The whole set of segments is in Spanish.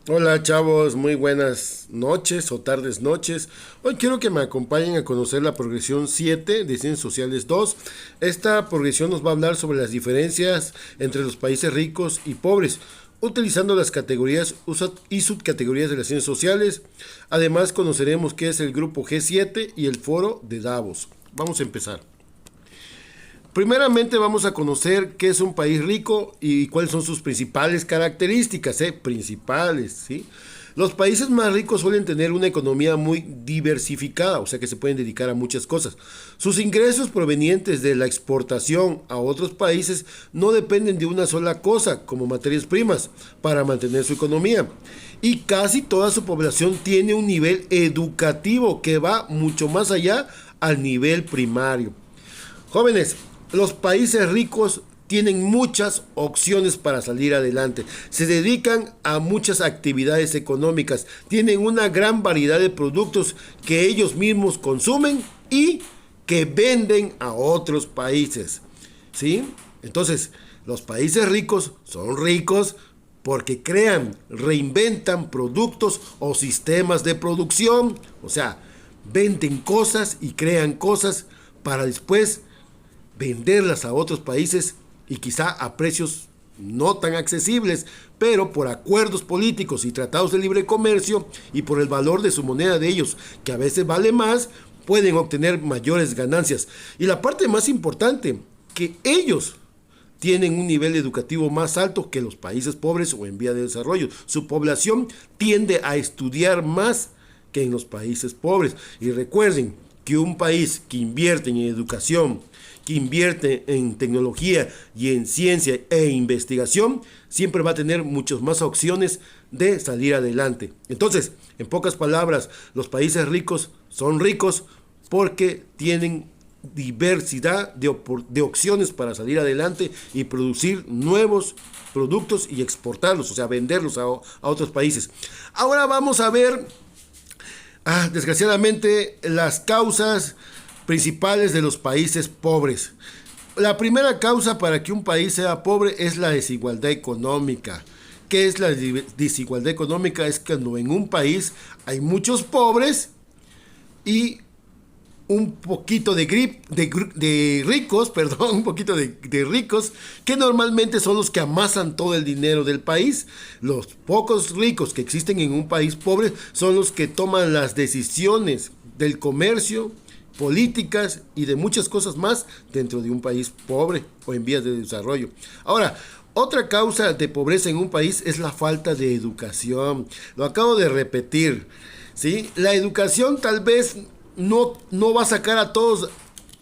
Hola chavos, muy buenas noches o tardes noches. Hoy quiero que me acompañen a conocer la progresión 7 de Ciencias Sociales 2. Esta progresión nos va a hablar sobre las diferencias entre los países ricos y pobres, utilizando las categorías y subcategorías de las ciencias sociales. Además conoceremos qué es el grupo G7 y el foro de Davos. Vamos a empezar. Primeramente vamos a conocer qué es un país rico y cuáles son sus principales características, principales, ¿sí? Los países más ricos suelen tener una economía muy diversificada, o sea que se pueden dedicar a muchas cosas. Sus ingresos provenientes de la exportación a otros países no dependen de una sola cosa, como materias primas, para mantener su economía. Y casi toda su población tiene un nivel educativo que va mucho más allá al nivel primario. Jóvenes, los países ricos tienen muchas opciones para salir adelante. Se dedican a muchas actividades económicas. Tienen una gran variedad de productos que ellos mismos consumen y que venden a otros países. ¿Sí? Entonces, los países ricos son ricos porque crean, reinventan productos o sistemas de producción. O sea, venden cosas y crean cosas para después venderlas a otros países y quizá a precios no tan accesibles, pero por acuerdos políticos y tratados de libre comercio y por el valor de su moneda de ellos, que a veces vale más, pueden obtener mayores ganancias. Y la parte más importante, que ellos tienen un nivel educativo más alto que los países pobres o en vía de desarrollo. Su población tiende a estudiar más que en los países pobres. Y recuerden que un país que invierte en educación, que invierte en tecnología y en ciencia e investigación, siempre va a tener muchas más opciones de salir adelante. Entonces, en pocas palabras, los países ricos son ricos porque tienen diversidad de opciones para salir adelante y producir nuevos productos y exportarlos, o sea, venderlos a otros países. Ahora vamos a ver, desgraciadamente, las causas principales de los países pobres. La primera causa para que un país sea pobre es la desigualdad económica. ¿Qué es la desigualdad económica? Es cuando en un país hay muchos pobres y un poquito de ricos, perdón, un poquito de ricos, que normalmente son los que amasan todo el dinero del país. Los pocos ricos que existen en un país pobre son los que toman las decisiones del comercio, políticas y de muchas cosas más dentro de un país pobre o en vías de desarrollo. Ahora, otra causa de pobreza en un país es la falta de educación. Lo acabo de repetir, ¿sí? La educación tal vez no va a sacar a todos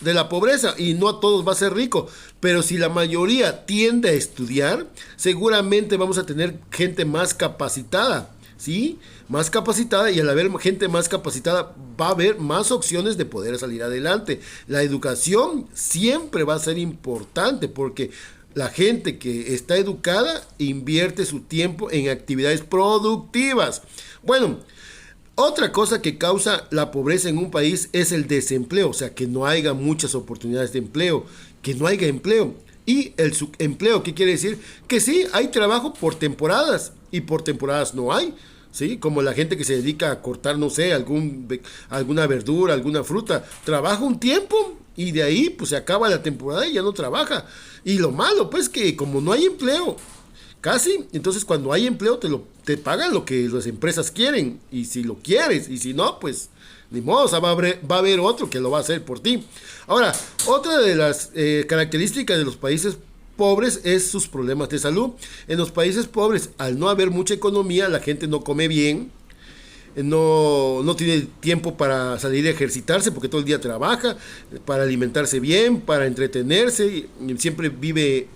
de la pobreza y no a todos va a ser rico, pero si la mayoría tiende a estudiar, seguramente vamos a tener gente más capacitada, ¿sí? Más capacitada, y al haber gente más capacitada va a haber más opciones de poder salir adelante. La educación siempre va a ser importante porque la gente que está educada invierte su tiempo en actividades productivas. Bueno, otra cosa que causa la pobreza en un país es el desempleo, o sea, que no haya muchas oportunidades de empleo, que no haya empleo. Y el subempleo, ¿qué quiere decir? Que sí, hay trabajo por temporadas y por temporadas no hay. ¿Sí? Como la gente que se dedica a cortar, no sé, alguna verdura, alguna fruta, trabaja un tiempo y de ahí pues se acaba la temporada y ya no trabaja. Y lo malo pues que como no hay empleo, casi, entonces cuando hay empleo te pagan lo que las empresas quieren, y si lo quieres, y si no, pues ni modo, o sea, va a haber otro que lo va a hacer por ti. Ahora, otra de las características de los países pobres es sus problemas de salud. En los países pobres, al no haber mucha economía, la gente no come bien, no tiene tiempo para salir a ejercitarse porque todo el día trabaja, para alimentarse bien, para entretenerse, y siempre vive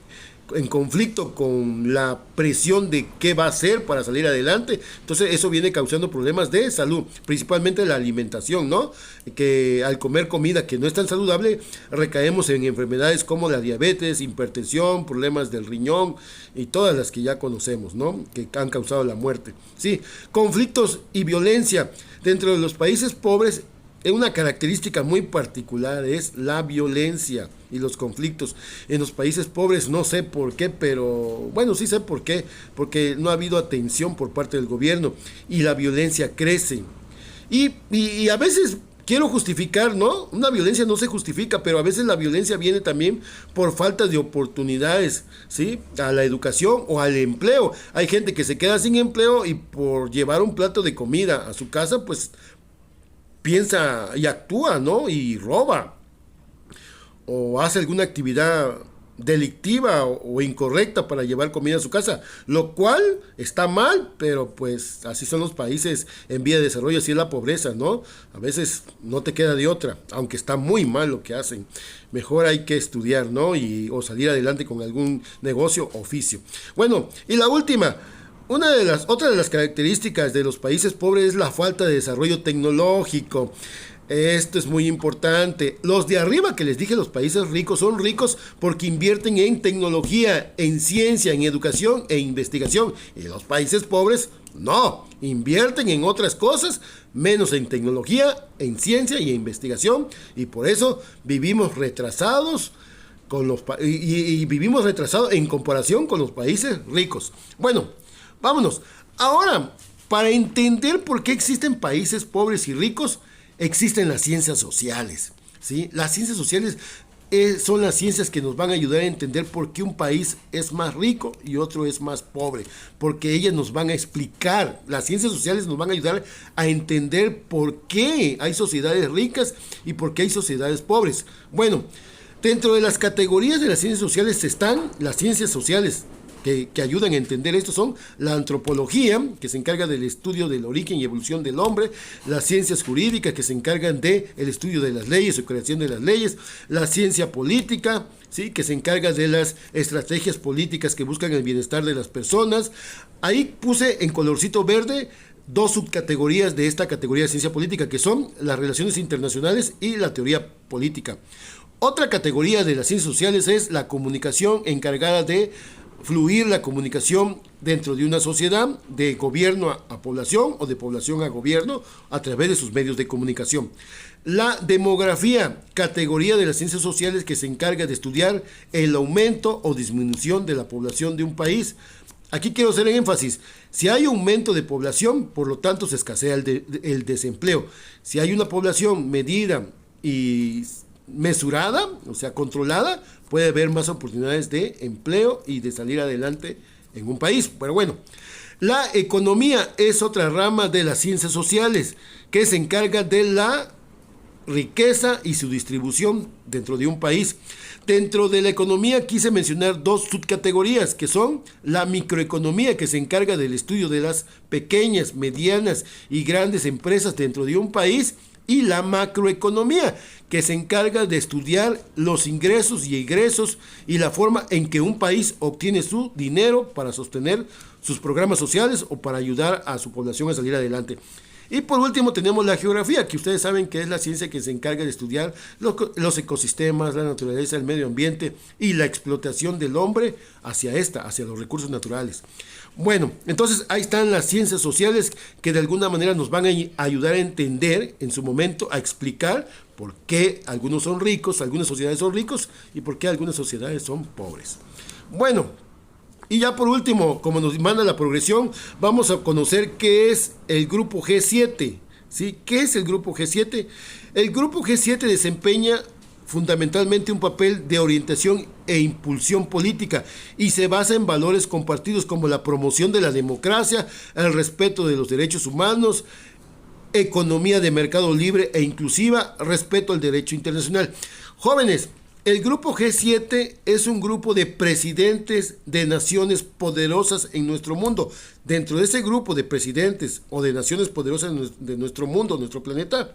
en conflicto con la presión de qué va a hacer para salir adelante. Entonces eso viene causando problemas de salud, principalmente la alimentación, ¿no? Que al comer comida que no es tan saludable, recaemos en enfermedades como la diabetes, hipertensión, problemas del riñón y todas las que ya conocemos, ¿no? Que han causado la muerte. Sí, conflictos y violencia. Dentro de los países pobres una característica muy particular es la violencia y los conflictos. En los países pobres no sé por qué, pero bueno, sí sé por qué, porque no ha habido atención por parte del gobierno y la violencia crece. Y a veces quiero justificar, ¿no? Una violencia no se justifica, pero a veces la violencia viene también por falta de oportunidades, ¿sí? A la educación o al empleo. Hay gente que se queda sin empleo y por llevar un plato de comida a su casa, pues piensa y actúa, ¿no? Y roba o hace alguna actividad delictiva o incorrecta para llevar comida a su casa, lo cual está mal, pero pues así son los países en vía de desarrollo, así es la pobreza, ¿no? A veces no te queda de otra, aunque está muy mal lo que hacen. Mejor hay que estudiar, ¿no? O salir adelante con algún negocio, oficio. Bueno, y la última, otra de las características de los países pobres es la falta de desarrollo tecnológico. Esto es muy importante. Los de arriba que les dije, los países ricos, son ricos porque invierten en tecnología, en ciencia, en educación e investigación. Y los países pobres no, invierten en otras cosas, menos en tecnología, en ciencia y en investigación. Y por eso vivimos retrasados y vivimos retrasados en comparación con los países ricos. Bueno, vámonos. Ahora, para entender por qué existen países pobres y ricos, existen las ciencias sociales, ¿sí? Las ciencias sociales son las ciencias que nos van a ayudar a entender por qué un país es más rico y otro es más pobre, porque ellas nos van a explicar, las ciencias sociales nos van a ayudar a entender por qué hay sociedades ricas y por qué hay sociedades pobres. Bueno, dentro de las categorías de las ciencias sociales están las ciencias sociales que ayudan a entender esto. Son la antropología, que se encarga del estudio del origen y evolución del hombre; las ciencias jurídicas, que se encargan del estudio de las leyes o creación de las leyes; la ciencia política, ¿sí?, que se encarga de las estrategias políticas que buscan el bienestar de las personas. Ahí puse en colorcito verde dos subcategorías de esta categoría de ciencia política, que son las relaciones internacionales y la teoría política. Otra categoría de las ciencias sociales es la comunicación, encargada de fluir la comunicación dentro de una sociedad, de gobierno a población o de población a gobierno, a través de sus medios de comunicación. La demografía, categoría de las ciencias sociales, que se encarga de estudiar el aumento o disminución de la población de un país. Aquí quiero hacer énfasis: si hay aumento de población, por lo tanto se escasea el desempleo. Si hay una población medida y mesurada, o sea, controlada, puede haber más oportunidades de empleo y de salir adelante en un país. Pero bueno, la economía es otra rama de las ciencias sociales, que se encarga de la riqueza y su distribución dentro de un país. Dentro de la economía quise mencionar dos subcategorías, que son la microeconomía, que se encarga del estudio de las pequeñas, medianas y grandes empresas dentro de un país, y la macroeconomía, que se encarga de estudiar los ingresos y egresos y la forma en que un país obtiene su dinero para sostener sus programas sociales o para ayudar a su población a salir adelante. Y por último tenemos la geografía, que ustedes saben que es la ciencia que se encarga de estudiar los ecosistemas, la naturaleza, el medio ambiente y la explotación del hombre hacia los recursos naturales. Bueno, entonces ahí están las ciencias sociales, que de alguna manera nos van a ayudar a entender en su momento, a explicar por qué algunos son ricos, algunas sociedades son ricos y por qué algunas sociedades son pobres. Bueno, y ya por último, como nos manda la progresión, vamos a conocer qué es el grupo G7. ¿Sí? ¿Qué es el grupo G7? El grupo G7 desempeña fundamentalmente un papel de orientación e impulsión política y se basa en valores compartidos como la promoción de la democracia, el respeto de los derechos humanos, economía de mercado libre e inclusiva, respeto al derecho internacional. Jóvenes, el grupo G7 es un grupo de presidentes de naciones poderosas en nuestro mundo. Dentro de ese grupo de presidentes o de naciones poderosas de nuestro mundo, nuestro planeta,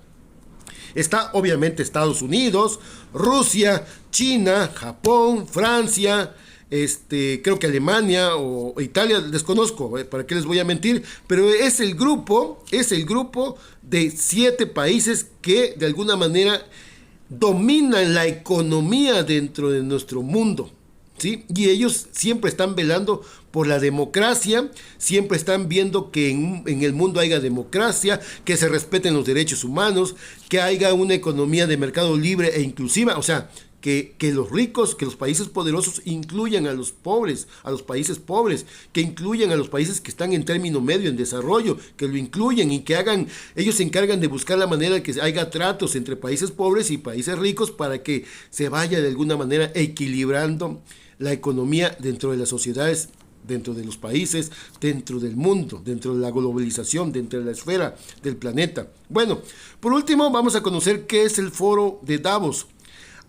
está obviamente Estados Unidos, Rusia, China, Japón, Francia, creo que Alemania o Italia, desconozco, para qué les voy a mentir, pero es el grupo de 7 países que de alguna manera dominan la economía dentro de nuestro mundo, ¿sí? Y ellos siempre están velando por la democracia, siempre están viendo que en el mundo haya democracia, que se respeten los derechos humanos, que haya una economía de mercado libre e inclusiva, o sea, que los ricos, que los países poderosos incluyan a los pobres, a los países pobres, que incluyan a los países que están en término medio, en desarrollo, que lo incluyan y que hagan, ellos se encargan de buscar la manera de que haya tratos entre países pobres y países ricos para que se vaya de alguna manera equilibrando la economía dentro de las sociedades, dentro de los países, dentro del mundo, dentro de la globalización, dentro de la esfera del planeta. Bueno, por último vamos a conocer qué es el foro de Davos.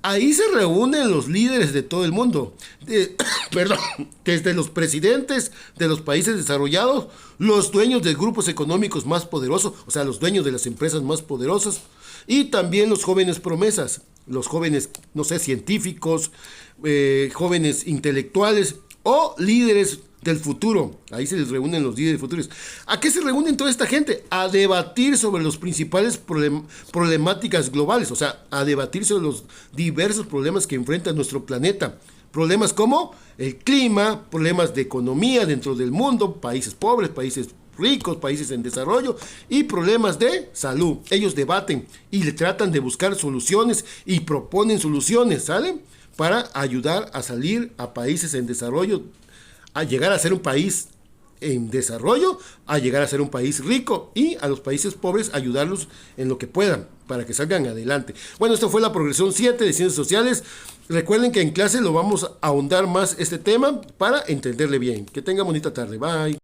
Ahí se reúnen los líderes de todo el mundo, perdón, desde los presidentes de los países desarrollados, los dueños de grupos económicos más poderosos, o sea, los dueños de las empresas más poderosas, y también los jóvenes promesas, los jóvenes, no sé, científicos, jóvenes intelectuales o líderes del futuro. Ahí se les reúnen los líderes futuros. ¿A qué se reúnen toda esta gente? A debatir sobre los principales problemáticas globales, o sea, a debatir sobre los diversos problemas que enfrenta nuestro planeta. Problemas como el clima, problemas de economía dentro del mundo, países pobres, países ricos, países en desarrollo y problemas de salud. Ellos debaten y le tratan de buscar soluciones y proponen soluciones, ¿sale? Para ayudar a salir a países en desarrollo, a llegar a ser un país en desarrollo, a llegar a ser un país rico y a los países pobres ayudarlos en lo que puedan para que salgan adelante. Bueno, esto fue la progresión 7 de Ciencias Sociales. Recuerden que en clase lo vamos a ahondar más este tema para entenderle bien. Que tengan bonita tarde. Bye.